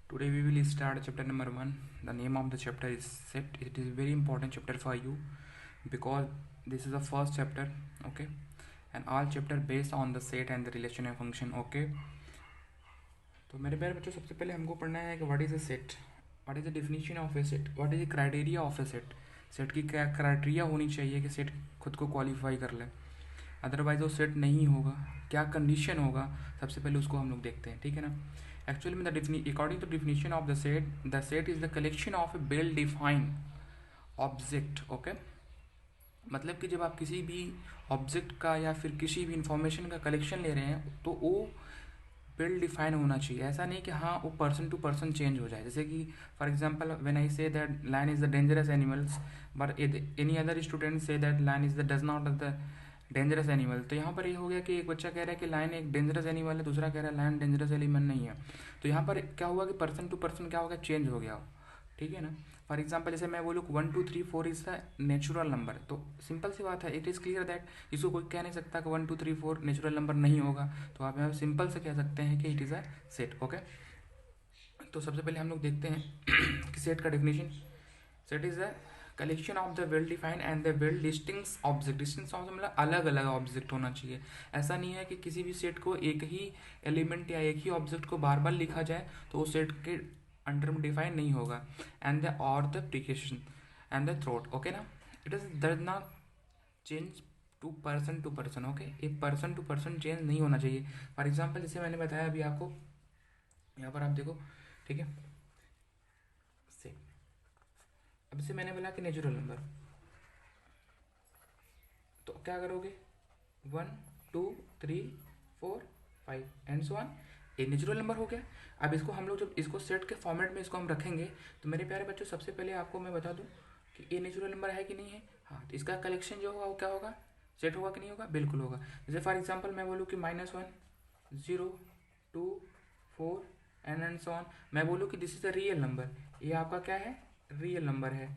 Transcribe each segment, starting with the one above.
Today we will start chapter number 1. The name of the chapter is set. It is very important chapter for you because this is the first chapter, okay? And all chapter based on the set and the relation and function, okay? तो मेरे प्यारे बच्चों, सबसे पहले हमको पढ़ना है कि what is a set, what is the definition of a set, what is the criteria of a set. Set की क्या क्राइटेरिया होनी चाहिए कि सेट खुद को क्वालिफाई कर ले, अदरवाइज वो सेट नहीं होगा. क्या कंडीशन होगा, सबसे पहले उसको हम लोग देखते हैं, ठीक है ना. एक्चुअली में according to definition of the set is the collection of a well defined object. Okay, मतलब कि जब आप किसी भी ऑब्जेक्ट का या फिर किसी भी इंफॉर्मेशन का कलेक्शन ले रहे हैं तो वो वेल डिफाइन होना चाहिए. ऐसा नहीं कि हाँ वो पर्सन टू पर्सन चेंज हो जाए. जैसे कि for example when I say that lion is the dangerous animals but any other student say that lion is the does not the dangerous animal. तो यहाँ पर ये हो गया कि एक बच्चा कह रहा है कि लायन एक डेंजरस एनिमल है, दूसरा कह रहा है लायन डेंजरस एनिमल नहीं है. तो यहाँ पर क्या हुआ कि पर्सन टू पर्सन क्या हो गया, चेंज हो गया, ठीक है ना. फॉर एग्जाम्पल जैसे मैं बोलूँ 1 2 3 4 इज द नेचुरल नंबर, तो सिंपल सी बात है, इट इज़ क्लियर दैट इसको कोई कह नहीं सकता कि 1 2 3 4 नेचुरल नंबर नहीं होगा. तो आप यहाँ सिंपल से कह सकते हैं कि it is a set. Okay, तो सबसे पहले हम लोग देखते हैं कि सेट का definition. Set is the collection of the well defined and the well distinct object. Distinct object मतलब अलग अलग ऑब्जेक्ट होना चाहिए. ऐसा नहीं है कि किसी भी सेट को एक ही एलिमेंट या एक ही ऑब्जेक्ट को बार बार लिखा जाए तो वो सेट के अंडर में डिफाइन नहीं होगा. एंड द और the precaution and the throat. Okay ना, it is does not change to person. Okay, एक पर्सन टू पर्सन चेंज नहीं होना चाहिए. फॉर एग्जाम्पल जैसे मैंने बताया अभी आपको, यहाँ पर आप देखो, ठीक है. से अब से मैंने बोला कि नेचुरल नंबर, तो क्या करोगे 1 2 3 4 5 एंड सो ऑन. ये नेचुरल नंबर हो गया. अब इसको हम लोग जब इसको सेट के फॉर्मेट में इसको हम रखेंगे तो मेरे प्यारे बच्चों सबसे पहले आपको मैं बता दूं कि ये नेचुरल नंबर है कि नहीं है. हाँ, तो इसका कलेक्शन जो होगा वो क्या होगा, सेट होगा कि नहीं होगा, बिल्कुल होगा. जैसे फॉर एग्जाम्पल मैं बोलूँ कि -1 0 2 4 एंड सो ऑन. मैं बोलूँ कि this is a real number, ये आपका क्या है, रियल नंबर है.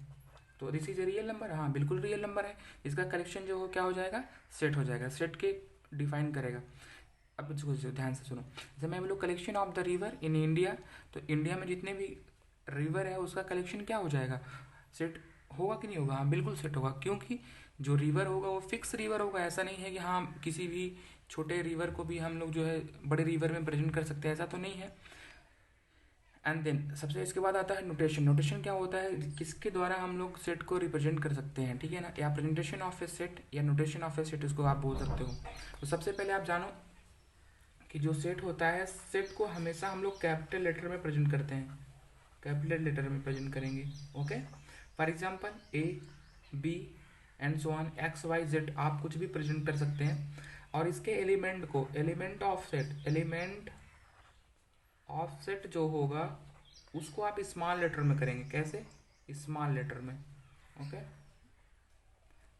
तो this is a real number, हाँ बिल्कुल रियल नंबर है. इसका कलेक्शन जो हो क्या हो जाएगा, सेट हो जाएगा, सेट के डिफाइन करेगा. अब इसको ध्यान से सुनो. जैसे मैं बोलूँ collection of the river in India, तो इंडिया में जितने भी रिवर है उसका कलेक्शन क्या हो जाएगा, सेट होगा कि नहीं होगा, हाँ बिल्कुल सेट होगा. क्योंकि जो रिवर होगा वो फिक्स रिवर होगा. ऐसा नहीं है कि हाँ किसी भी छोटे रिवर को भी हम लोग जो है बड़े रिवर में प्रेजेंट कर सकते हैं, ऐसा तो नहीं है. एंड देन सबसे इसके बाद आता है नोटेशन. नोटेशन क्या होता है, किसके द्वारा हम लोग सेट को रिप्रेजेंट कर सकते हैं, ठीक है ना. या प्रेजेंटेशन ऑफ ए सेट या नोटेशन ऑफ ए सेट इसको आप बोल सकते हो. तो सबसे पहले आप जानो कि जो सेट होता है, सेट को हमेशा हम लोग कैपिटल लेटर में प्रेजेंट करते हैं, कैपिटल लेटर में प्रेजेंट करेंगे. Okay, for example A B and so on X Y Z आप कुछ भी प्रेजेंट कर सकते हैं. और इसके एलिमेंट को, एलिमेंट ऑफ सेट जो होगा उसको आप स्मॉल लेटर में करेंगे. कैसे, स्मॉल लेटर में. Okay,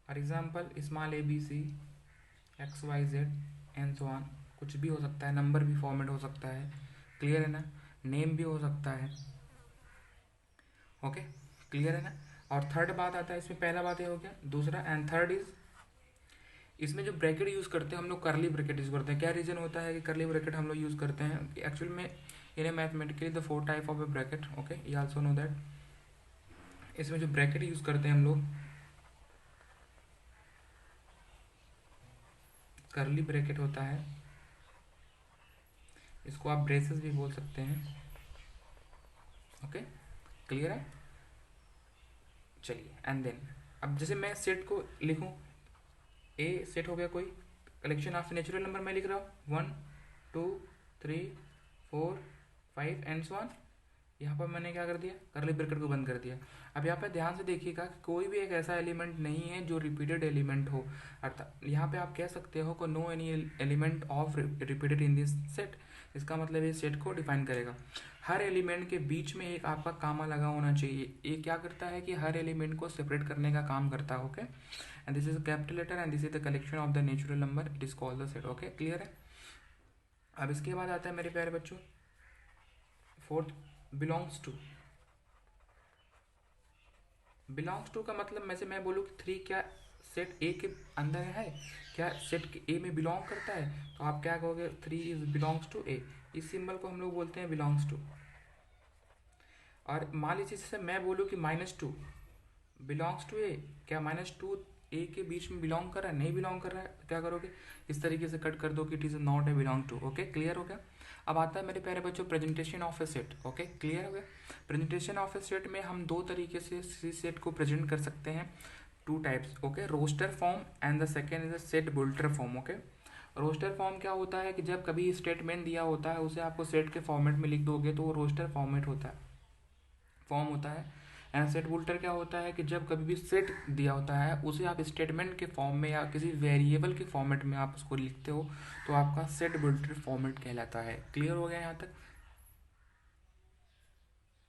for example small A B C X Y Z and so on. कुछ भी हो सकता है, नंबर भी फॉर्मेट हो सकता है, क्लियर है ना, नेम भी हो सकता है. ओके, क्लियर है ना. और थर्ड बात आता है इसमें, पहला बात ये हो गया. दूसरा एंड थर्ड इज, इसमें जो ब्रैकेट यूज़ करते हैं हम लोग, करली ब्रैकेट यूज़ करते हैं. क्या रीज़न होता है कि करली ब्रैकेट हम लोग यूज़ करते हैं, एक्चुअल में in a mathematically the 4 type of a bracket. Okay, you also know that. इसमें जो ब्रैकेट यूज़ करते हैं हम लोग, करली ब्रैकेट होता है, इसको आप ब्रेसेस भी बोल सकते हैं. ओके, क्लियर है. चलिए, एंड देन अब जैसे मैं सेट को लिखूं, ए सेट हो गया कोई, कलेक्शन ऑफ नेचुरल नंबर मैं लिख रहा हूँ 1 2 3 4 5 एंड सो ऑन. यहाँ पर मैंने क्या कर दिया, करली ब्रैकेट को बंद कर दिया. अब यहाँ पे ध्यान से देखिएगा कि कोई भी एक ऐसा एलिमेंट नहीं है जो रिपीटेड एलिमेंट हो. अर्थात यहाँ पे आप कह सकते हो कि no any element of repeated in this set. इसका मतलब ये सेट को डिफाइन करेगा. हर एलिमेंट के बीच में एक आपका कामा लगा होना चाहिए. ये क्या करता है कि हर एलिमेंट को सेपरेट करने का काम करता है. Okay, and this is capital letter and this is the collection of the natural number, it is called the set. Okay, clear है. अब इसके बाद आता है मेरे प्यारे बच्चों fourth, belongs to. Belongs to का मतलब में से मैं बोलूँ कि 3 क्या सेट ए के अंदर है, क्या सेट ए में बिलोंग करता है, तो आप क्या कहोगे 3 इज बिलोंग्स टू ए. इस सिंबल को हम लोग बोलते हैं बिलोंग्स टू. और मान लीजिए जैसे मैं बोलूँ कि -2 बिलोंग्स टू ए, क्या -2 ए के बीच में बिलोंग कर रहा है? नहीं बिलोंग कर रहा है, तो क्या करोगे, इस तरीके से कट कर दो कि it is not a belong to. Okay, clear हो गया। अब आता है मेरे प्यारे बच्चों presentation of a set. Okay, clear हो गया। प्रेजेंटेशन ऑफ ए सेट में हम दो तरीके से सी सेट को प्रेजेंट कर सकते हैं, two types. Okay, roster form and the second is a set builder form. Okay, roster form क्या होता है कि जब कभी स्टेटमेंट दिया होता है उसे आपको सेट के फॉर्मेट में लिख दोगे तो वो रोस्टर फॉर्मेट होता है, फॉर्म होता है। एंड सेट बुल्टर क्या होता है कि जब कभी भी सेट दिया होता है उसे आप स्टेटमेंट के फॉर्म में या किसी वेरिएबल के फॉर्मेट में आप उसको लिखते हो तो आपका सेट बुल्टर फॉर्मेट कहलाता है। क्लियर हो गया यहाँ तक?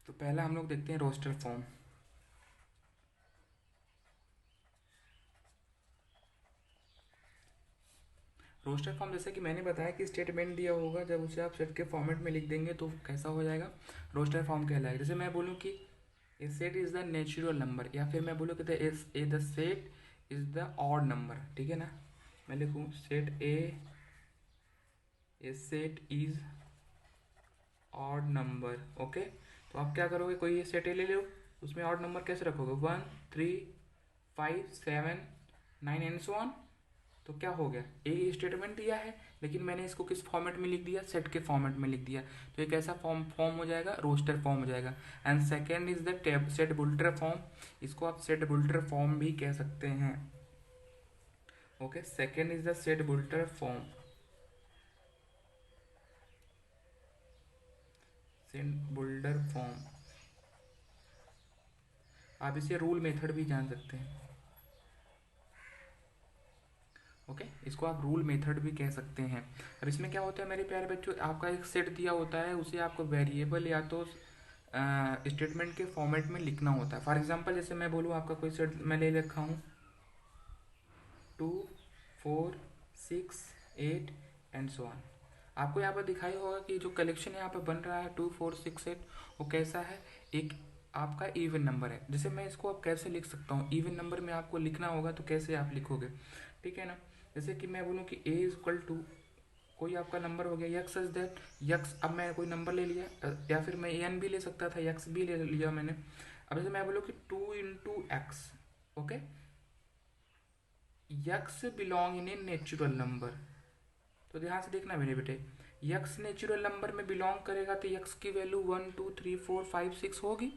तो पहला हम लोग देखते हैं रोस्टर फॉर्म। रोस्टर फॉर्म जैसे कि मैंने बताया कि स्टेटमेंट दिया होगा, जब उसे आप सेट के फॉर्मेट में लिख देंगे तो कैसा हो जाएगा, रोस्टर फॉर्म कहलाएगा। जैसे मैं बोलूँ कि a set is the natural number, या फिर मैं बोलूँ कि the set is the odd number. ठीक है ना, मैं लिखूँ set A set is odd number. Okay, तो आप क्या करोगे, कोई ये सेट ए ले लो, उसमें ऑड नंबर कैसे रखोगे, 1 3 5 7 9 एंड सो ऑन। तो क्या हो गया, ए स्टेटमेंट दिया है लेकिन मैंने इसको किस फॉर्मेट में लिख दिया, सेट के फॉर्मेट में लिख दिया, तो एक ऐसा फॉर्म हो जाएगा, रोस्टर फॉर्म हो जाएगा। And second is the set builder form, इसको आप सेट बुल्टर फॉर्म भी कह सकते हैं। Okay, second is the set builder form, set builder form. आप इसे रूल मेथड भी जान सकते हैं। ओके, इसको आप रूल मेथड भी कह सकते हैं। अब इसमें क्या होता है मेरे प्यारे बच्चों, आपका एक सेट दिया होता है, उसे आपको वेरिएबल या तो स्टेटमेंट के फॉर्मेट में लिखना होता है। फॉर एग्जांपल जैसे मैं बोलूँ आपका कोई सेट मैं ले रखा हूँ 2 4 6 8 एंड सो ऑन। आपको यहाँ पर दिखाई होगा कि जो कलेक्शन यहाँ पर बन रहा है 2 4 6 8, वो कैसा है, एक आपका इवन नंबर है। जैसे मैं इसको अब कैसे लिख सकता हूँ, इवन नंबर में आपको लिखना होगा तो कैसे आप लिखोगे, ठीक है ना। जैसे कि मैं बोलूँ कि ए इज इक्वल टू कोई आपका नंबर हो गया, यक्स इज दैट यक्स, अब मैं कोई नंबर ले लिया, या फिर मैं एन भी ले सकता था, यक्स भी ले लिया मैंने। अब जैसे मैं बोलूँ कि 2 × x। Okay, x belong in a natural number, तो ध्यान से देखना मेरे बेटे, यक्स नेचुरल नंबर में बिलोंग करेगा तो यक्स की वैल्यू 1 2 3 4 5 6 होगी।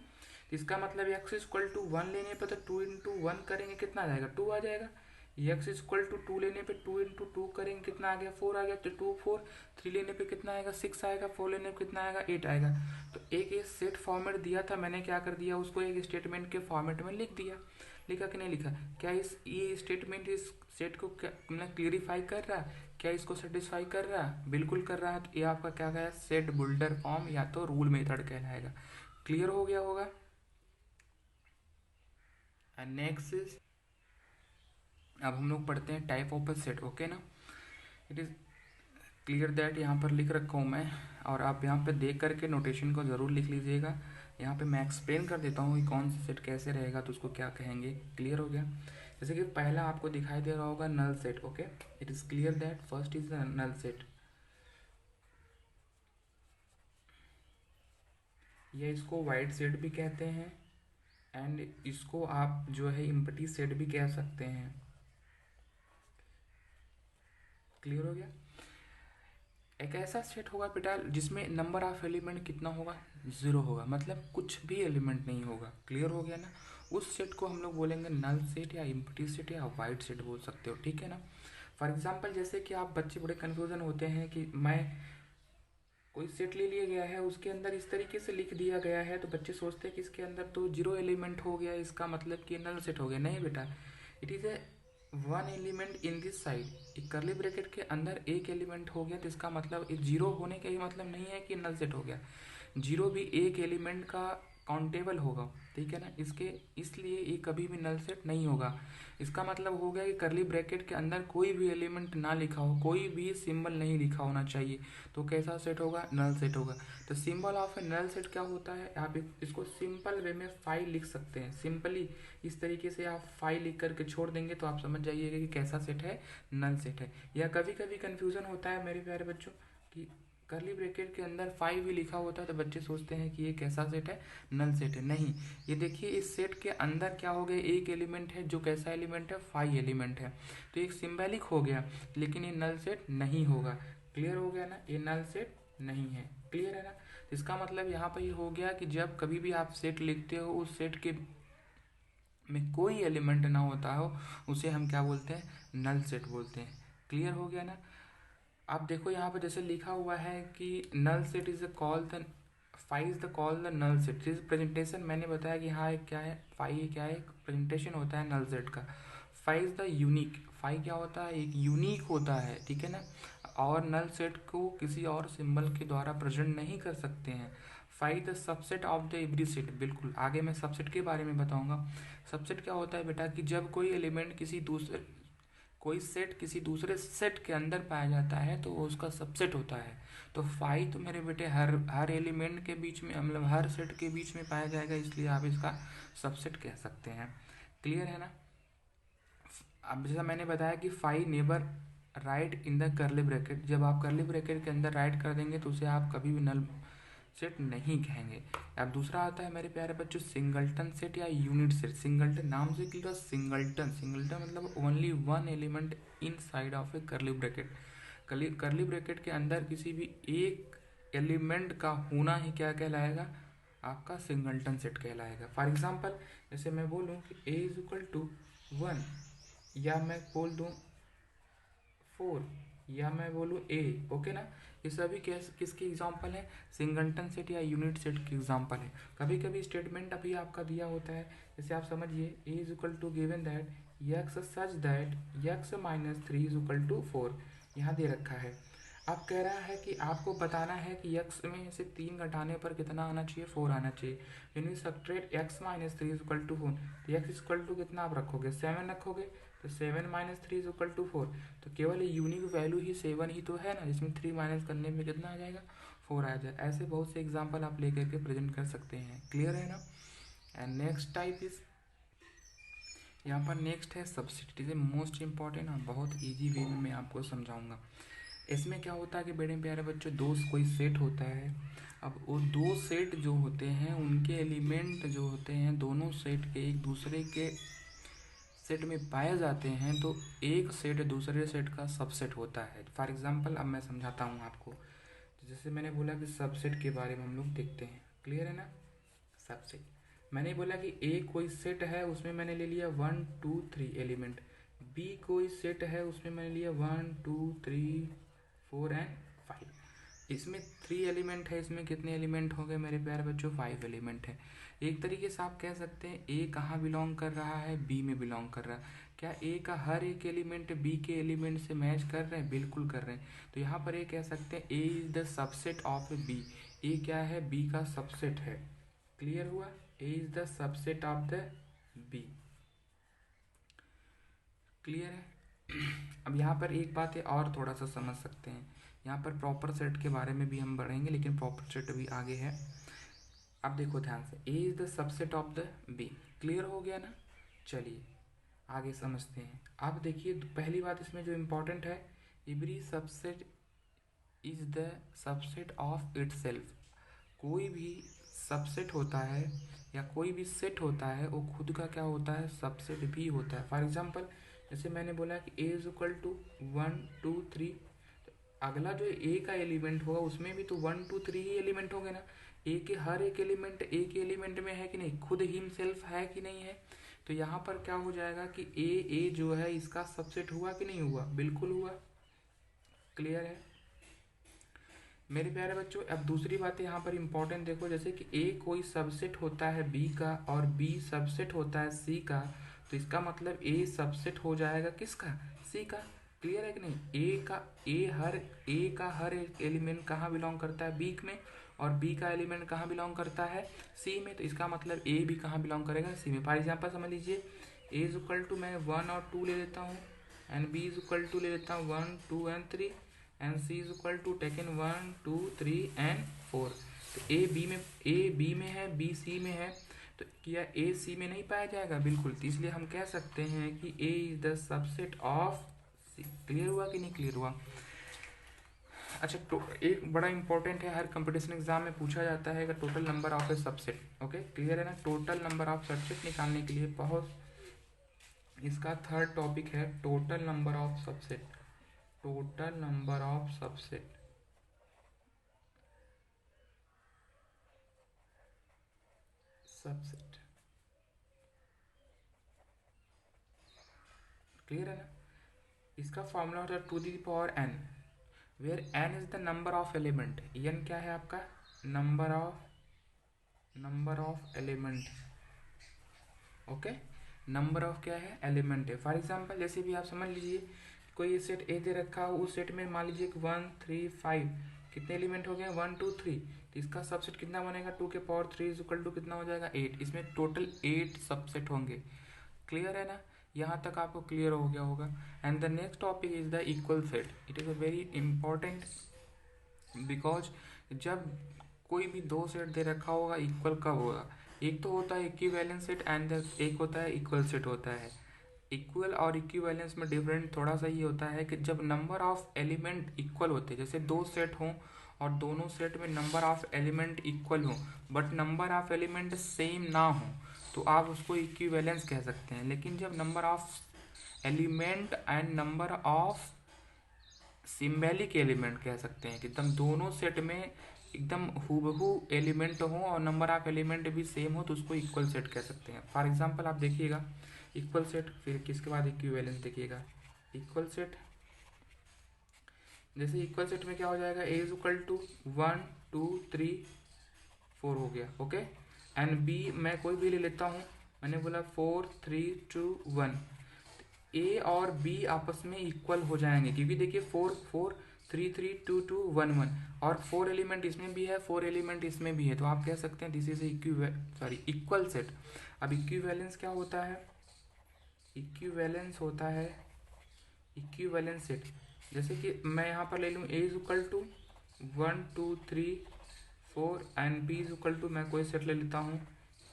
इसका मतलब यक्स इक्वल टू 1 लेने पर तो 2 × 1 करेंगे कितना आ जाएगा, 2 आ जाएगा। यक्स इक्वल टू 2 लेने पे 2 × 2 करेंगे कितना आ गया, 4 आ गया। तो 2 4, 3 लेने पे कितना आएगा, 6 आएगा। 4 लेने पे कितना आएगा, 8 आएगा। तो एक ये सेट फॉर्मेट दिया था, मैंने क्या कर दिया, उसको एक स्टेटमेंट के फॉर्मेट में लिख दिया। लिखा कि नहीं लिखा, क्या इस ये स्टेटमेंट इस सेट को क्या मतलब क्लियरिफाई कर रहा है, क्या इसको सेटिस्फाई कर रहा है, बिल्कुल कर रहा है। तो ये आपका क्या है, सेट बुल्टर फॉर्म या तो रूल मेथड कहलाएगा। क्लियर हो गया होगा। एंड नेक्स्ट इज, अब हम लोग पढ़ते हैं type of a set. Okay ना, इट इज़ क्लियर दैट यहाँ पर लिख रखा हूँ मैं, और आप यहाँ पे देख करके नोटेशन को ज़रूर लिख लीजिएगा। यहाँ पे मैं एक्सप्लेन कर देता हूँ कि कौन सा सेट कैसे रहेगा तो उसको क्या कहेंगे। क्लियर हो गया। जैसे कि पहला आपको दिखाई दे रहा होगा null set. Okay, it is clear that first is the null set, या इसको वाइड सेट भी कहते हैं, एंड इसको आप जो है एम्प्टी सेट भी कह सकते हैं। क्लियर हो गया। एक ऐसा सेट होगा बेटा जिसमें नंबर ऑफ एलिमेंट कितना होगा, 0 होगा, मतलब कुछ भी एलिमेंट नहीं होगा। क्लियर हो गया ना, उस सेट को हम लोग बोलेंगे नल सेट या एम्प्टी सेट या वाइड सेट बोल सकते हो। ठीक है ना। फॉर एग्जांपल जैसे कि आप बच्चे बड़े कन्फ्यूजन होते हैं कि मैं कोई सेट ले लिया गया है, उसके अंदर इस तरीके से लिख दिया गया है, तो बच्चे सोचते हैं कि इसके अंदर तो 0 एलिमेंट हो गया, इसका मतलब कि नल सेट हो गया। नहीं बेटा, it is a 1 element in this side, एक करली ब्रैकेट के अंदर एक एलिमेंट हो गया तो इसका मतलब 0 होने का ही मतलब नहीं है कि नल सेट हो गया। 0 भी एक एलिमेंट का काउंटेबल होगा। ठीक है ना, इसके इसलिए ये कभी भी नल सेट नहीं होगा। इसका मतलब हो गया कि करली ब्रैकेट के अंदर कोई भी एलिमेंट ना लिखा हो, कोई भी सिंबल नहीं लिखा होना चाहिए, तो कैसा सेट होगा, नल सेट होगा। तो symbol of a null set क्या होता है, आप इसको सिंपल वे में फाइल लिख सकते हैं। सिंपली इस तरीके से आप फाइल लिख करके छोड़ देंगे तो आप समझ जाइएगा कि कैसा सेट है, नल सेट है। या कभी कभी कन्फ्यूज़न होता है मेरे प्यारे बच्चों कि कर्ली ब्रैकेट के अंदर 5 ही लिखा होता है तो बच्चे सोचते हैं कि ये कैसा सेट है, नल सेट है। नहीं, ये देखिए इस सेट के अंदर क्या हो गया, एक एलिमेंट है जो कैसा एलिमेंट है, 5 एलिमेंट है, तो एक सिंबलिक हो गया, लेकिन ये नल सेट नहीं होगा। क्लियर हो गया ना, ये नल सेट नहीं है। क्लियर है ना, इसका मतलब यहाँ पर ये हो गया कि जब कभी भी आप सेट लिखते हो उस सेट के में कोई एलिमेंट ना होता हो उसे हम क्या बोलते हैं, नल सेट बोलते हैं। क्लियर हो गया ना। आप देखो यहाँ पर जैसे लिखा हुआ है कि null set is call the phi is the call the null set is presentation. मैंने बताया कि हाँ एक क्या है, फाई क्या है, एक प्रेजेंटेशन होता है नल सेट का। Phi is the unique, phi क्या होता है, एक यूनिक होता है, ठीक है ना। और नल सेट को किसी और सिंबल के द्वारा प्रेजेंट नहीं कर सकते हैं। Phi the subset of the every set, बिल्कुल आगे मैं सबसेट के बारे में बताऊंगा। सबसेट क्या होता है बेटा, कि जब कोई एलिमेंट कोई सेट किसी दूसरे सेट के अंदर पाया जाता है तो वो उसका सबसेट होता है। तो फाई तो मेरे बेटे हर एलिमेंट के बीच में, मतलब हर सेट के बीच में पाया जाएगा, इसलिए आप इसका सबसेट कह सकते हैं। क्लियर है ना। अब जैसा मैंने बताया कि phi never write in the curly bracket, जब आप कर्ली ब्रैकेट के अंदर राइट कर देंगे तो उसे आप कभी भी नल सेट नहीं कहेंगे। अब दूसरा आता है मेरे प्यारे बच्चों सिंगलटन सेट या यूनिट सेट। सिंगलटन नाम से क्लियर, सिंगलटन, सिंगलटन मतलब only one element in side of A curly bracket. Curly bracket के अंदर किसी भी एक एलिमेंट का होना ही क्या कहलाएगा, आपका सिंगलटन सेट कहलाएगा। फॉर एग्जाम्पल जैसे मैं बोलूँ कि ए इज इक्वल टू 1, या मैं बोल दूँ 4, या मैं बोलूँ ए, ओके ना। ये सभी किसके एग्जाम्पल है, सिंगलटन सेट या यूनिट सेट के एग्जाम्पल है। कभी कभी स्टेटमेंट अभी आपका दिया होता है, जैसे आप समझिए A is equal to given that x such that x minus 3 is equal to 4, यहाँ दे रखा है। अब कह रहा है कि आपको बताना है कि यक्स में से 3 घटाने पर कितना आना चाहिए, 4 आना चाहिए। यानी subtract x minus 3 is equal to 4, तो एक्स इज इक्वल टू कितना आप रखोगे, 7 रखोगे, तो 7 माइनस 3 इज इक्वल टू 4। तो केवल यूनिक वैल्यू ही 7 ही तो है ना, जिसमें 3 माइनस करने में कितना आ जाएगा, 4 आ जाए। ऐसे बहुत से एग्जाम्पल आप लेकर के प्रेजेंट कर सकते हैं। क्लियर है ना। एंड नेक्स्ट टाइप इज, यहाँ पर नेक्स्ट है subset. Is a most important और बहुत ईजी वे में मैं आपको समझाऊंगा। इसमें क्या होता है कि बड़े प्यारे बच्चों, दो कोई सेट होता है। अब वो दो सेट जो होते हैं उनके एलिमेंट जो होते हैं दोनों सेट के एक दूसरे के सेट में पाए जाते हैं, तो एक सेट दूसरे सेट का सबसेट होता है। फॉर एग्जांपल अब मैं समझाता हूँ आपको। जैसे मैंने बोला कि सबसेट के बारे में हम लोग देखते हैं। क्लियर है ना। सबसेट मैंने बोला कि ए कोई सेट है, उसमें मैंने ले लिया 1 2 3 एलिमेंट। बी कोई सेट है, उसमें मैंने लिया 1 2 3 4 एंड 5। इसमें 3 एलिमेंट है, इसमें कितने एलिमेंट हो गए मेरे प्यारे बच्चों, 5 एलिमेंट है। एक तरीके से आप कह सकते हैं ए कहाँ बिलोंग कर रहा है, बी में बिलोंग कर रहा है। क्या ए का हर एक एलिमेंट बी के एलिमेंट से मैच कर रहे हैं, बिल्कुल कर रहे हैं। तो यहाँ पर ये कह सकते हैं A is the subset of B. A क्या है, बी का सबसेट है। क्लियर हुआ, A is the subset of the B. Clear है। अब यहाँ पर एक बात है और थोड़ा सा समझ सकते हैं, यहाँ पर प्रॉपर सेट के बारे में भी हम बढ़ेंगे, लेकिन प्रॉपर सेट अभी आगे है। अब देखो ध्यान से, A is the subset of the B. Clear हो गया ना। चलिए आगे समझते हैं। अब देखिए पहली बात इसमें जो इम्पोर्टेंट है, every subset is the subset of itself. कोई भी सबसेट होता है या कोई भी सेट होता है वो खुद का क्या होता है, सबसेट भी होता है। फॉर एग्जांपल जैसे मैंने बोला कि ए इज इक्वल टू 1 2 3, अगला जो ए का एलिमेंट होगा उसमें भी तो 1 2 3 ही एलिमेंट होंगे ना। ए के हर एक एलिमेंट ए के एलिमेंट में है कि नहीं, खुद हिमसेल्फ है कि नहीं है। तो यहाँ पर क्या हो जाएगा कि ए जो है इसका सबसेट हुआ कि नहीं हुआ, बिल्कुल हुआ। क्लियर है मेरे प्यारे बच्चों। अब दूसरी बात यहाँ पर इंपॉर्टेंट देखो, जैसे कि ए कोई सबसेट होता है बी का और बी सबसेट होता है सी का, तो इसका मतलब ए सबसेट हो जाएगा किसका, सी का। क्लियर है कि नहीं। ए का हर एक एलिमेंट कहाँ बिलोंग करता है, बी में, और बी का एलिमेंट कहाँ बिलोंग करता है, सी में। तो इसका मतलब ए भी कहाँ बिलोंग करेगा, सी में। फॉर एग्जाम्पल समझ लीजिए ए इज इक्वल टू मैं 1 और 2 ले लेता हूँ, and B is equal to ले लेता हूँ 1 2 and 3, and C is equal to taken 1 2 3 and 4। तो ए बी में है, बी सी में है, तो क्या ए सी में नहीं पाया जाएगा, बिल्कुल। तो इसलिए हम कह सकते हैं कि A is the subset of C. Clear हुआ कि नहीं क्लियर हुआ। अच्छा, तो एक बड़ा इंपॉर्टेंट है, हर कंपटीशन एग्जाम में पूछा जाता है कि total number of A subset. Okay, clear है ना? टोटल नंबर ऑफ सबसेट निकालने के लिए बहुत, इसका थर्ड टॉपिक है total number of subset. Total number of subset, subset, clear है ना? इसका फॉर्मूला होता है two the power n, where n is the number of element. N क्या है आपका? Number of element. Okay, number of क्या है? एलिमेंट है। फॉर एग्जांपल जैसे भी आप समझ लीजिए कोई सेट ए दे रखा हो, उस सेट में मान लीजिए 1 3 5 कितने एलिमेंट हो गए? 1 2 3। तो इसका सबसेट कितना बनेगा? 2 के पावर 3 इज इक्वल टू कितना हो जाएगा? 8। इसमें टोटल 8 सबसेट होंगे। क्लियर है ना? यहाँ तक आपको क्लियर हो गया होगा। And the next topic is the equal set. It is a very important, because जब कोई भी दो सेट दे रखा होगा, इक्वल कब होगा? एक तो होता है इक्विवेलेंस सेट एंड एक होता है इक्वल सेट होता है। इक्वल और इक्विवेलेंस में डिफरेंट थोड़ा सा ये होता है कि जब नंबर ऑफ एलिमेंट इक्वल होते हैं, जैसे दो सेट हों और दोनों सेट में नंबर ऑफ एलिमेंट इक्वल हो but number of element same ना हो, तो आप उसको इक्विवेलेंस कह सकते हैं। लेकिन जब number of element and number of symbolic element कह सकते हैं कि एकदम दोनों सेट में एकदम हूबहू एलिमेंट हो और नंबर ऑफ एलिमेंट भी सेम हो, तो उसको इक्वल सेट कह सकते हैं। फॉर एग्जांपल आप देखिएगा इक्वल सेट, फिर किसके बाद इक्विवेलेंस देखिएगा। इक्वल सेट, जैसे इक्वल सेट में क्या हो जाएगा? ए इज इक्वल टू 1 2 3 4 हो गया। ओके, एंड बी मैं कोई भी ले लेता हूँ, मैंने बोला 4 3 2 1। ए और बी आपस में इक्वल हो जाएंगे क्योंकि देखिए 4 4 3 3 2 2 1 1 और 4 एलिमेंट इसमें भी है, 4 एलिमेंट इसमें भी है, तो आप कह सकते हैं दिस इज इक्वल सेट। अब इक्विवेलेंस क्या होता है? इक्विवेलेंस होता है इक्विवेलेंस सेट। जैसे कि मैं यहाँ पर ले लूँ A is equal to 1 2 3 4 and B is equal to, मैं कोई सेट ले लेता हूँ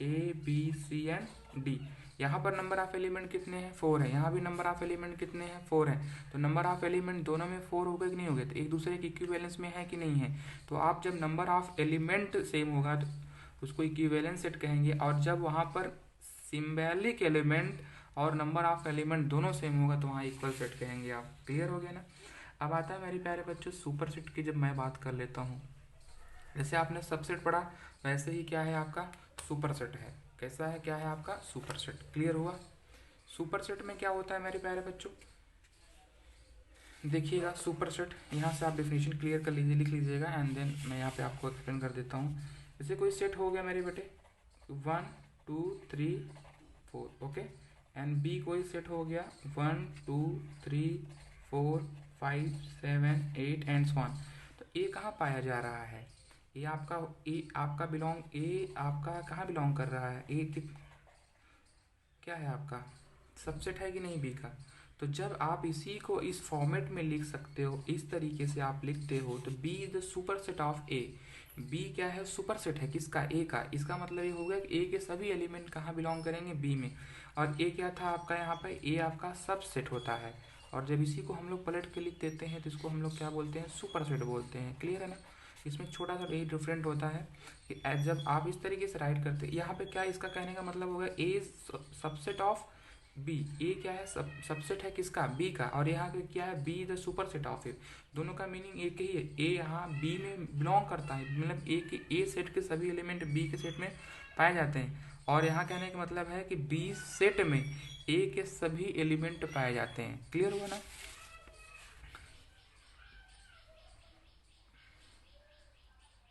A B C and D. यहाँ पर नंबर ऑफ एलिमेंट कितने हैं? 4 है। यहाँ भी नंबर ऑफ एलिमेंट कितने हैं? 4 है। तो नंबर ऑफ एलिमेंट दोनों में 4 हो गए कि नहीं हो गए? तो एक दूसरे के इक्विवेलेंस में है कि नहीं है? तो आप जब नंबर ऑफ एलिमेंट सेम होगा तो उसको इक्विवेलेंस सेट कहेंगे, और जब वहाँ पर सिम्बॉलिक एलिमेंट और नंबर ऑफ एलिमेंट दोनों सेम होगा तो वहाँ इक्वल सेट कहेंगे आप। क्लियर हो गया ना? अब आता है मेरे प्यारे बच्चों सुपर सेट की। जब मैं बात कर लेता हूँ, जैसे आपने सबसेट पढ़ा वैसे ही क्या है आपका? सुपर सेट है। कैसा है? क्या है आपका? Super set. क्लियर हुआ? सुपर सेट में क्या होता है मेरे प्यारे बच्चों? देखिएगा सुपर सेट, यहाँ से आप डेफिनेशन क्लियर कर लीजिए, लिख लीजिएगा, एंड देन मैं यहाँ पे आपको एक्सप्लेन कर देता हूँ। जैसे कोई सेट हो गया मेरे बेटे 1 2 3 4, ओके, एंड बी कोई सेट हो गया 1 2 3 4 5 7 8 एंड सो ऑन। तो ए कहाँ पाया जा रहा है? ए आपका बिलोंग, ए आपका कहाँ बिलोंग कर रहा है? ए क्या है आपका? सबसेट है कि नहीं बी का? तो जब आप इसी को इस फॉर्मेट में लिख सकते हो, इस तरीके से आप लिखते हो, तो B is the super set of A. B क्या है? सुपर सेट है किसका? ए का। इसका मतलब ये हो गया कि ए के सभी एलिमेंट कहाँ बिलोंग करेंगे? बी में। और ए क्या था आपका? यहाँ पर ए आपका सब सेट होता है, और जब इसी को हम लोग पलट के लिख देते हैं तो इसको हम लोग क्या बोलते हैं? सुपर सेट बोलते हैं। क्लियर है ना? इसमें छोटा सा यही डिफरेंट होता है कि जब आप इस तरीके से राइट करते हैं, यहाँ पे क्या इसका कहने का मतलब होगा? ए is subset of B. A क्या है? सबसेट है किसका? बी का। और यहाँ पे क्या है? B the super set of A. दोनों का मीनिंग एक ही है। ए यहाँ बी में बिलोंग करता है, मतलब ए के ए सेट के सभी एलिमेंट बी के सेट में पाए जाते हैं। और यहाँ कहने का मतलब है कि बी सेट में ए के सभी एलिमेंट पाए जाते हैं। क्लियर हुआ ना?